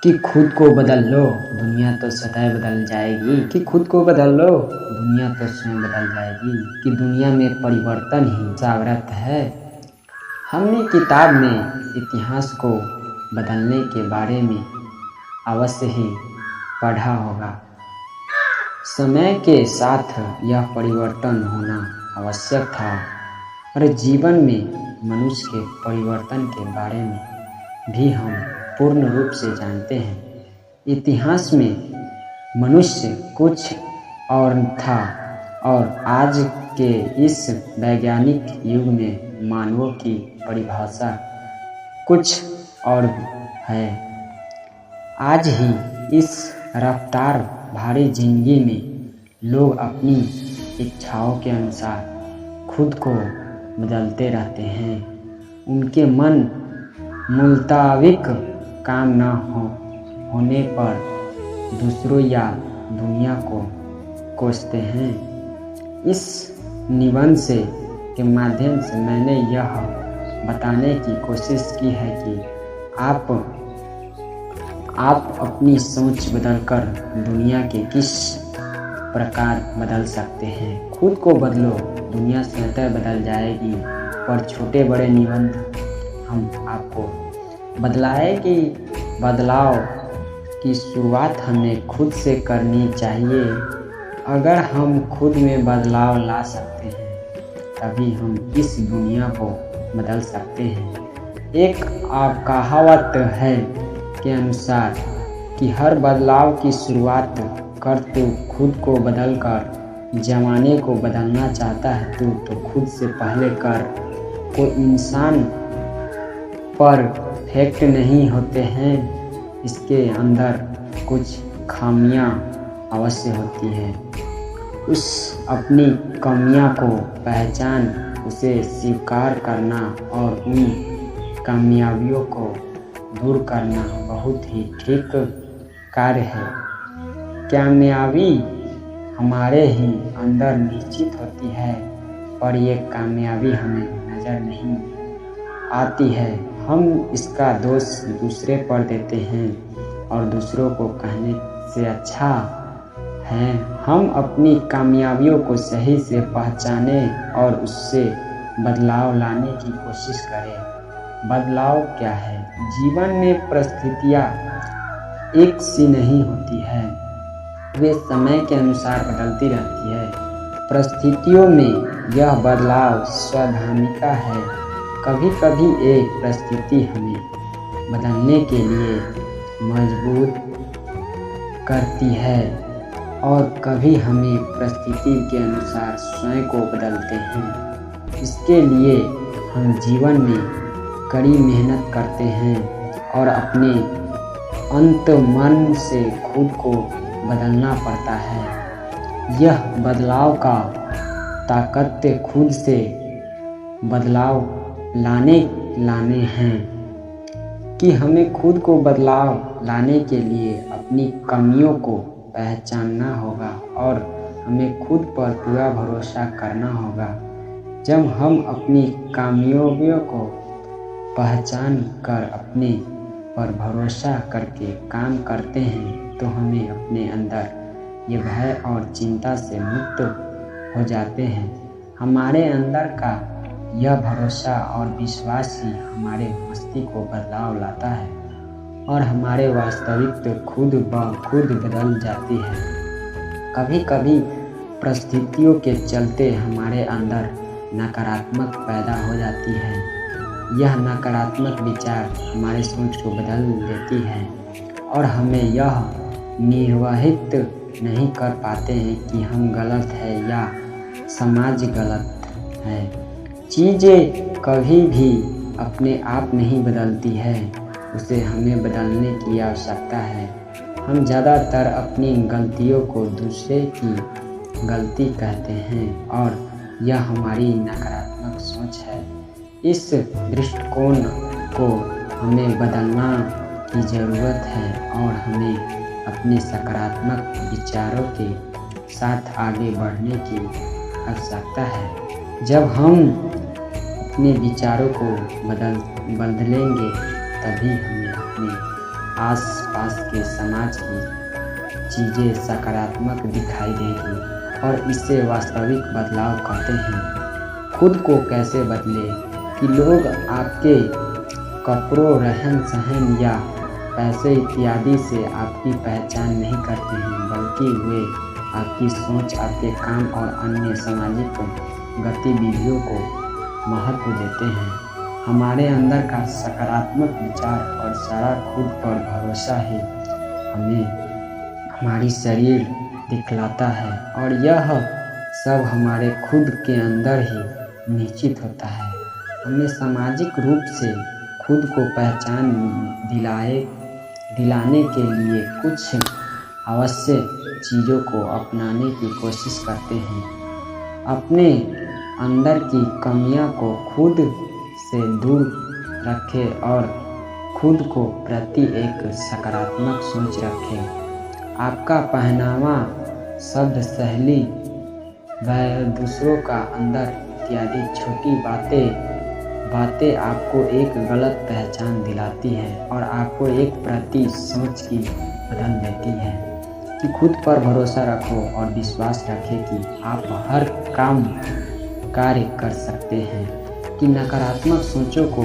कि खुद को बदल लो दुनिया तो स्वतः बदल जाएगी। कि खुद को बदल लो दुनिया तो स्वयं बदल जाएगी। कि दुनिया में परिवर्तन ही जागृत है। हमने किताब में इतिहास को बदलने के बारे में अवश्य ही पढ़ा होगा। समय के साथ यह परिवर्तन होना आवश्यक था और जीवन में मनुष्य के परिवर्तन के बारे में भी हम पूर्ण रूप से जानते हैं। इतिहास में मनुष्य कुछ और था और आज के इस वैज्ञानिक युग में मानवों की परिभाषा कुछ और है। आज ही इस रफ्तार भारी जिंदगी में लोग अपनी इच्छाओं के अनुसार खुद को बदलते रहते हैं। उनके मन मुताबिक काम न होने पर दूसरों या दुनिया को कोसते हैं। इस निबंध के माध्यम से मैंने यह बताने की कोशिश की है कि आप अपनी सोच बदलकर दुनिया के किस प्रकार बदल सकते हैं। खुद को बदलो दुनिया स्वतः बदल जाएगी पर छोटे बड़े निबंध हम आपको बदलाए कि बदलाव की शुरुआत हमें खुद से करनी चाहिए। अगर हम खुद में बदलाव ला सकते हैं तभी हम इस दुनिया को बदल सकते हैं। एक कहावत है के अनुसार कि हर बदलाव की शुरुआत कर तू खुद को बदल कर ज़माने को बदलना चाहता है तो खुद से पहले कर। कोई इंसान परफेक्ट नहीं होते हैं, इसके अंदर कुछ खामियां अवश्य होती हैं। उस अपनी कमियां को पहचान उसे स्वीकार करना और उन कामयाबियों को दूर करना बहुत ही ठीक कार्य है। कामयाबी हमारे ही अंदर निश्चित होती है पर ये कामयाबी हमें नज़र नहीं आती है। हम इसका दोष दूसरे पर देते हैं और दूसरों को कहने से अच्छा है हम अपनी कामयाबियों को सही से पहचानें और उससे बदलाव लाने की कोशिश करें। बदलाव क्या है? जीवन में परिस्थितियाँ एक सी नहीं होती है, वे समय के अनुसार बदलती रहती है। परिस्थितियों में यह बदलाव स्वाभाविक है। कभी कभी एक परिस्थिति हमें बदलने के लिए मजबूर करती है और कभी हमें परिस्थिति के अनुसार स्वयं को बदलते हैं। इसके लिए हम जीवन में कड़ी मेहनत करते हैं और अपने अंत मन से खुद को बदलना पड़ता है। यह बदलाव का ताकत खुद से बदलाव लाने हैं कि हमें खुद को बदलाव लाने के लिए अपनी कमियों को पहचानना होगा और हमें खुद पर पूरा भरोसा करना होगा। जब हम अपनी कामयाबियों को पहचान कर अपने पर भरोसा करके काम करते हैं तो हमें अपने अंदर ये भय और चिंता से मुक्त हो जाते हैं। हमारे अंदर का यह भरोसा और विश्वास ही हमारे मस्तिष्क को बदलाव लाता है और हमारे वास्तविकता खुद ब खुद बदल जाती है। कभी कभी परिस्थितियों के चलते हमारे अंदर नकारात्मक पैदा हो जाती है। यह नकारात्मक विचार हमारे सोच को बदल देती है और हमें यह निर्वाहित नहीं कर पाते हैं कि हम गलत है या समाज गलत है। चीज़ें कभी भी अपने आप नहीं बदलती है, उसे हमें बदलने की आवश्यकता है। हम ज़्यादातर अपनी गलतियों को दूसरे की गलती कहते हैं और यह हमारी नकारात्मक सोच है। इस दृष्टिकोण को हमें बदलना की ज़रूरत है और हमें अपने सकारात्मक विचारों के साथ आगे बढ़ने की आवश्यकता है। जब हम अपने विचारों को बदलेंगे तभी हमें अपने आसपास के समाज की चीज़ें सकारात्मक दिखाई देगी और इसे वास्तविक बदलाव कहते हैं। खुद को कैसे बदले कि लोग आपके कपड़ों, रहन सहन या पैसे इत्यादि से आपकी पहचान नहीं करते हैं, बल्कि वे आपकी सोच, आपके काम और अन्य सामाजिक गतिविधियों को महत्व देते हैं। हमारे अंदर का सकारात्मक विचार और सारा खुद पर भरोसा ही हमें हमारी शरीर दिखलाता है और यह सब हमारे खुद के अंदर ही निश्चित होता है। हमें सामाजिक रूप से खुद को पहचान दिलाने के लिए कुछ आवश्यक चीज़ों को अपनाने की कोशिश करते हैं। अपने अंदर की कमियां को खुद से दूर रखें और खुद को प्रति एक सकारात्मक सोच रखें। आपका पहनावा, शब्द शैली व दूसरों का अंदर इत्यादि छोटी बातें आपको एक गलत पहचान दिलाती है और आपको एक प्रति सोच की बदल देती है कि खुद पर भरोसा रखो और विश्वास रखें कि आप हर कार्य कर सकते हैं। कि नकारात्मक सोचों को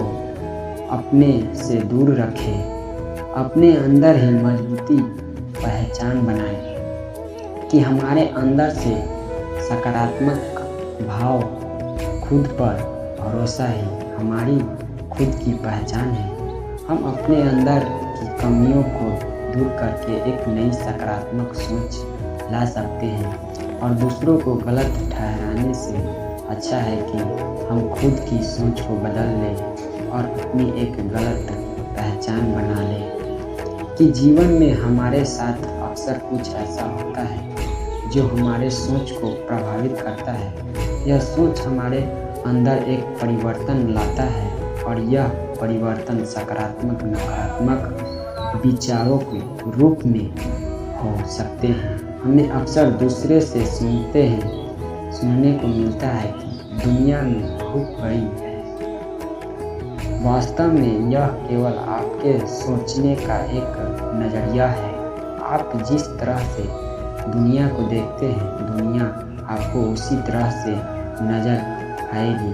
अपने से दूर रखें, अपने अंदर ही मजबूती पहचान बनाएं कि हमारे अंदर से सकारात्मक भाव, खुद पर भरोसा ही हमारी खुद की पहचान है। हम अपने अंदर की कमियों को दूर करके एक नई सकारात्मक सोच ला सकते हैं और दूसरों को गलत ठहराने से अच्छा है कि हम खुद की सोच को बदल लें और अपनी एक गलत पहचान बना लें। कि जीवन में हमारे साथ अक्सर कुछ ऐसा होता है जो हमारे सोच को प्रभावित करता है। यह सोच हमारे अंदर एक परिवर्तन लाता है और यह परिवर्तन सकारात्मक, नकारात्मक विचारों के रूप में हो सकते हैं। हमें अक्सर दूसरे से सुनने को मिलता है कि दुनिया में बहुत बड़ी है। वास्तव में यह केवल आपके सोचने का एक नज़रिया है। आप जिस तरह से दुनिया को देखते हैं, दुनिया आपको उसी तरह से नज़र आएगी।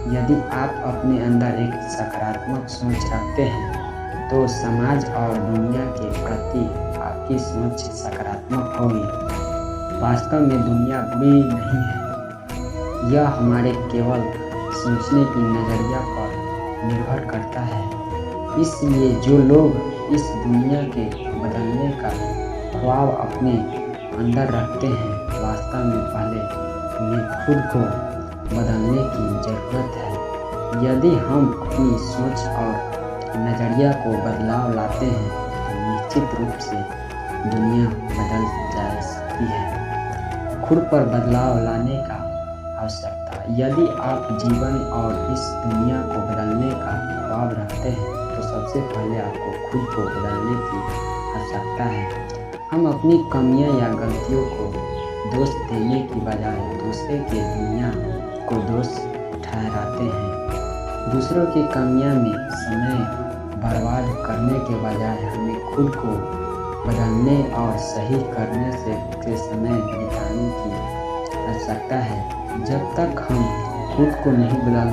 यदि आप अपने अंदर एक सकारात्मक सोच रखते हैं तो समाज और दुनिया के प्रति आपकी सोच सकारात्मक होगी। वास्तव में दुनिया बुरी नहीं है, यह हमारे केवल सोचने की नज़रिया पर निर्भर करता है। इसलिए जो लोग इस दुनिया के बदलने का ख्वाब अपने अंदर रखते हैं, वास्तव में पहले उन्हें खुद को बदलने की ज़रूरत है। यदि हम अपनी सोच और नज़रिया को बदलाव लाते हैं तो निश्चित रूप से दुनिया बदल जा सकती है। खुद पर बदलाव लाने का आवश्यकता। यदि आप जीवन और इस दुनिया को बदलने का ख्वाब रखते हैं तो सबसे पहले आपको खुद को बदलने की आवश्यकता है। हम अपनी कमियां या गलतियों को दोष देने की बजाय दूसरे के दुनिया को दोष ठहराते हैं। दूसरों की कमियां में समय बर्बाद करने के बजाय हमें खुद को बदलने और सही करने से समय बिताने की आवश्यकता है। जब तक हम खुद को नहीं बदल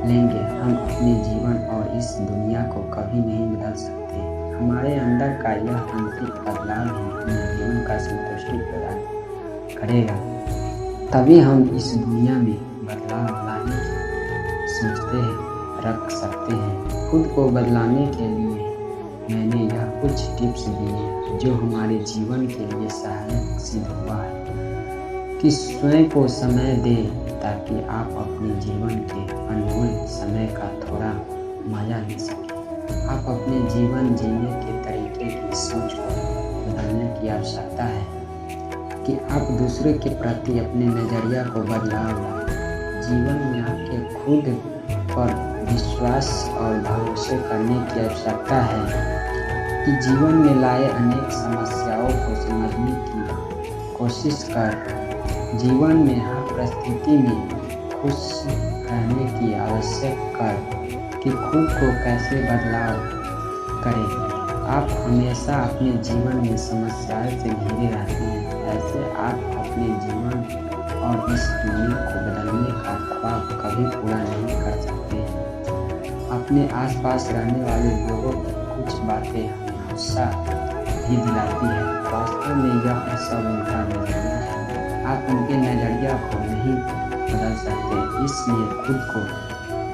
लेंगे, हम अपने जीवन और इस दुनिया को कभी नहीं बदल सकते। हमारे अंदर का यह आंतरिक बदलाव ही हमें जीवन का संतुष्टि प्रदान करेगा। तभी हम इस दुनिया में बदलाव लाने की सोचते हैं, रख सकते हैं। खुद को बदलाने के लिए मैंने यह कुछ टिप्स दिए जो हमारे जीवन के लिए सहायक सिद्ध हुआ है। कि स्वयं को समय दें ताकि आप अपने जीवन के अनमोल समय का थोड़ा मजा ले सकें। आप अपने जीवन जीने के तरीके की सोच को बदलने की आवश्यकता है कि आप दूसरे के प्रति अपने नज़रिया को बदलाव लाएं। जीवन में आपके खुद पर विश्वास और भरोसे करने की आवश्यकता है कि जीवन में लाए अनेक समस्याओं को समझने की कोशिश कर जीवन में हर परिस्थिति में खुश रहने की आवश्यक कर कि खुद को कैसे बदलाव करें। आप हमेशा अपने जीवन में समस्याओं से घिरे रहते हैं। ऐसे आप अपने जीवन और इस दुनिया को बदलने का ख्वाब कभी पूरा नहीं कर सकते हैं। अपने आसपास रहने वाले लोगों की कुछ बातें हमें गुस्सा भी दिलाती है। वास्तव में यह सब उनका नजरिया है। आप उनके नजरिया को नहीं बदल सकते, इसलिए खुद को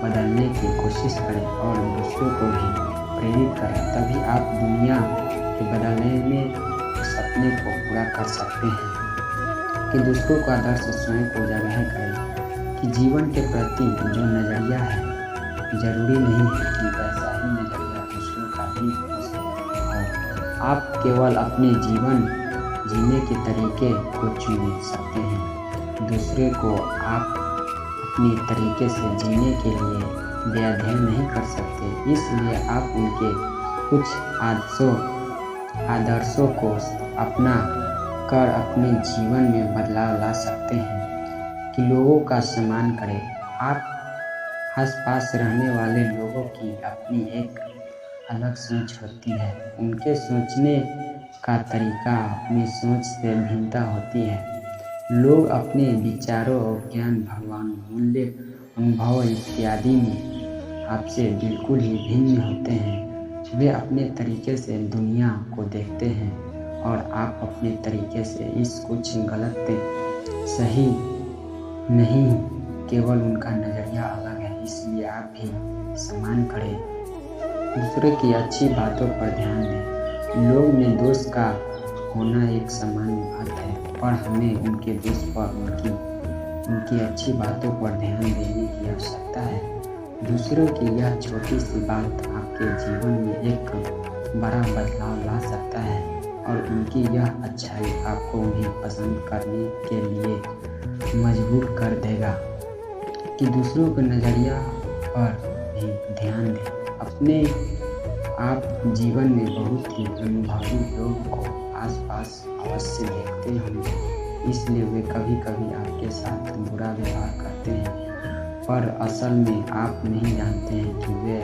बदलने की कोशिश करें और दूसरों को भी प्रेरित करें। तभी आप दुनिया के बदलने में सपने को पूरा कर सकते हैं। कि दूसरों का आदर्श स्वयं को उजागर करें कि जीवन के प्रति जो नज़रिया है जरूरी नहीं है कि वैसा ही नज़रिया दूसरों का भी हो। आप केवल अपने जीवन जीने के तरीके को चुन सकते हैं। दूसरे को आप अपने तरीके से जीने के लिए बेअध्ययन नहीं कर सकते, इसलिए आप उनके कुछ आदर्शों को अपना कर अपने जीवन में बदलाव ला सकते हैं। कि लोगों का सम्मान करें। आप आसपास रहने वाले लोगों की अपनी एक अलग सोच होती है। उनके सोचने का तरीका अपनी सोच से भिन्नता होती है। लोग अपने विचारों और ज्ञान, भगवान, मूल्य, अनुभव इत्यादि में आपसे बिल्कुल ही भिन्न होते हैं। वे अपने तरीके से दुनिया को देखते हैं और आप अपने तरीके से इस कुछ गलत सही नहीं, केवल उनका नज़रिया अलग है। इसलिए आप भी सम्मान करें। दूसरे की अच्छी बातों पर ध्यान दें। लोग में दोष का होना एक सामान्य बात है, पर हमें उनके दोष पर उनकी अच्छी बातों पर ध्यान देने की आवश्यकता है। दूसरों की यह छोटी सी बात आपके जीवन में एक बड़ा बदलाव ला सकता है और उनकी यह अच्छाई आपको उन्हें पसंद करने के लिए मजबूर कर देगा। कि दूसरों के नज़रिया पर भी ध्यान दें। अपने आप जीवन में बहुत ही अनुभवी लोगों को आसपास अवश्य देखते होंगे, इसलिए वे कभी कभी आपके साथ बुरा व्यवहार करते हैं, पर असल में आप नहीं जानते हैं कि वे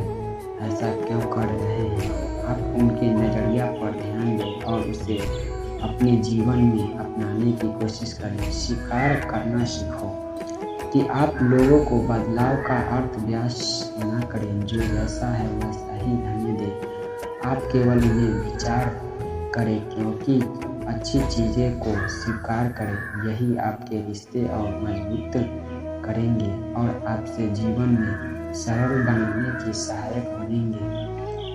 ऐसा क्यों कर रहे हैं। आप उनके नज़रिया पर ध्यान दें और उसे अपने जीवन में अपनाने की कोशिश करें। स्वीकार करना सीखो कि आप लोगों को बदलाव का अर्थ व्यास न करें। जो वैसा है वैसा ही रहने दें। आप केवल उन्हें विचार करें, क्योंकि अच्छी चीज़ें को स्वीकार करें। यही आपके रिश्ते और मजबूत करेंगे और आपसे जीवन में सरल बनाने की सहायक बनेंगे।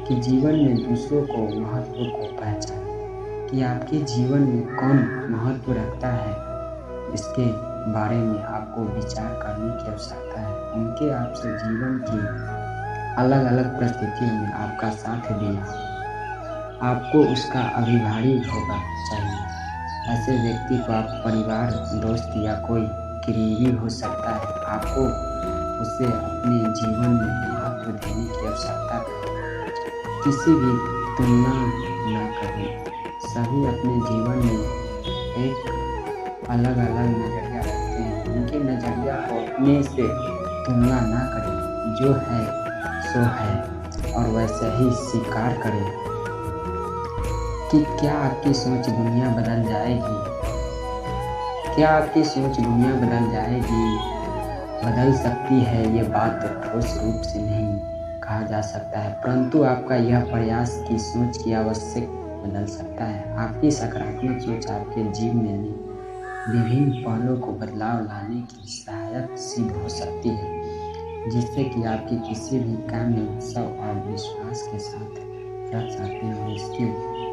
कि जीवन में दूसरों को महत्व को पहचानें। कि आपके जीवन में कौन महत्व रखता है, इसके बारे में आपको विचार करने की आवश्यकता है। उनके आपसे जीवन की अलग अलग परिस्थितियों में आपका साथ दिया, आपको उसका अभिभारी होगा चाहिए। ऐसे व्यक्ति को आप परिवार, दोस्त या कोई करीबी हो सकता है। आपको उसे अपने जीवन में महत्व देने की आवश्यकता है। किसी भी तुलना न करें। सभी अपने जीवन में एक अलग अलग नज़रिया रखते हैं। उनके नज़रिया को अपने से तुलना न करें। जो है सो है और वैसे ही स्वीकार करें। कि क्या आपकी सोच दुनिया बदल जाएगी? क्या आपकी सोच दुनिया बदल जाएगी? बदल सकती है, ये बात ठोस रूप से नहीं कहा जा सकता है, परंतु आपका यह प्रयास की सोच की आवश्यक बदल सकता है। आपकी सकारात्मक सोच आपके जीवन में विभिन्न पहलुओं को बदलाव लाने की सहायक सिद्ध हो सकती है, जिससे कि आपकी किसी भी काम में उत्साह और विश्वास के साथ रख सकते हैं और इसकी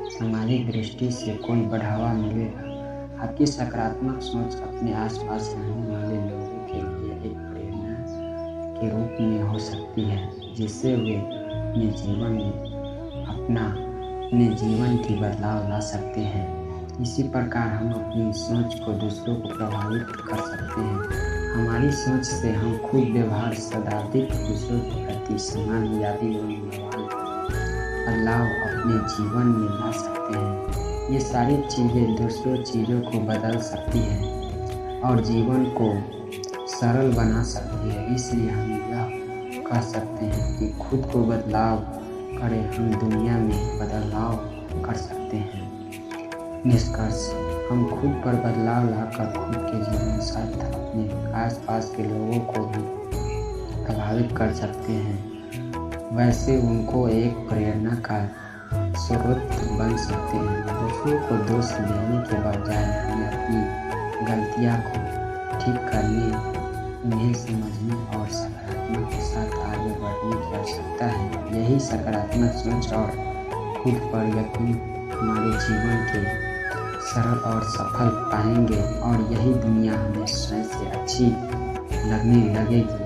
सामाजिक दृष्टि से कोई बढ़ावा मिलेगा। आपकी सकारात्मक सोच अपने आसपास रहने वाले लोगों के लिए एक प्रेरणा के रूप में हो सकती है, जिससे वे अपने जीवन की बदलाव ला सकते हैं। इसी प्रकार हम अपनी सोच को दूसरों को प्रभावित कर सकते हैं। हमारी सोच से हम खुद व्यवहार सर्वाधिक दूसरों के प्रति सम्मान आदि बदलाव अपने जीवन में ला सकते हैं। ये सारी चीज़ें दूसरों चीज़ों को बदल सकती हैं और जीवन को सरल बना सकती है। इसलिए हम यह कह सकते हैं कि खुद को बदलाव करे हम दुनिया में बदलाव कर सकते हैं। निष्कर्ष, हम खुद पर बदलाव लाकर खुद के जीवन साथ अपने आसपास के लोगों को भी प्रभावित कर सकते हैं। वैसे उनको एक प्रेरणा का स्रोत बन सकते हैं। दूसरों को दोष देने के बजाय हमें अपनी गलतियां को ठीक करने, उन्हें समझने और सकारात्मक के साथ आगे बढ़ने की आवश्यकता है। यही सकारात्मक सोच और खुद पर यकीन हमारे जीवन के सरल और सफल पाएंगे और यही दुनिया हमें स्वयं से अच्छी लगने लगेगी।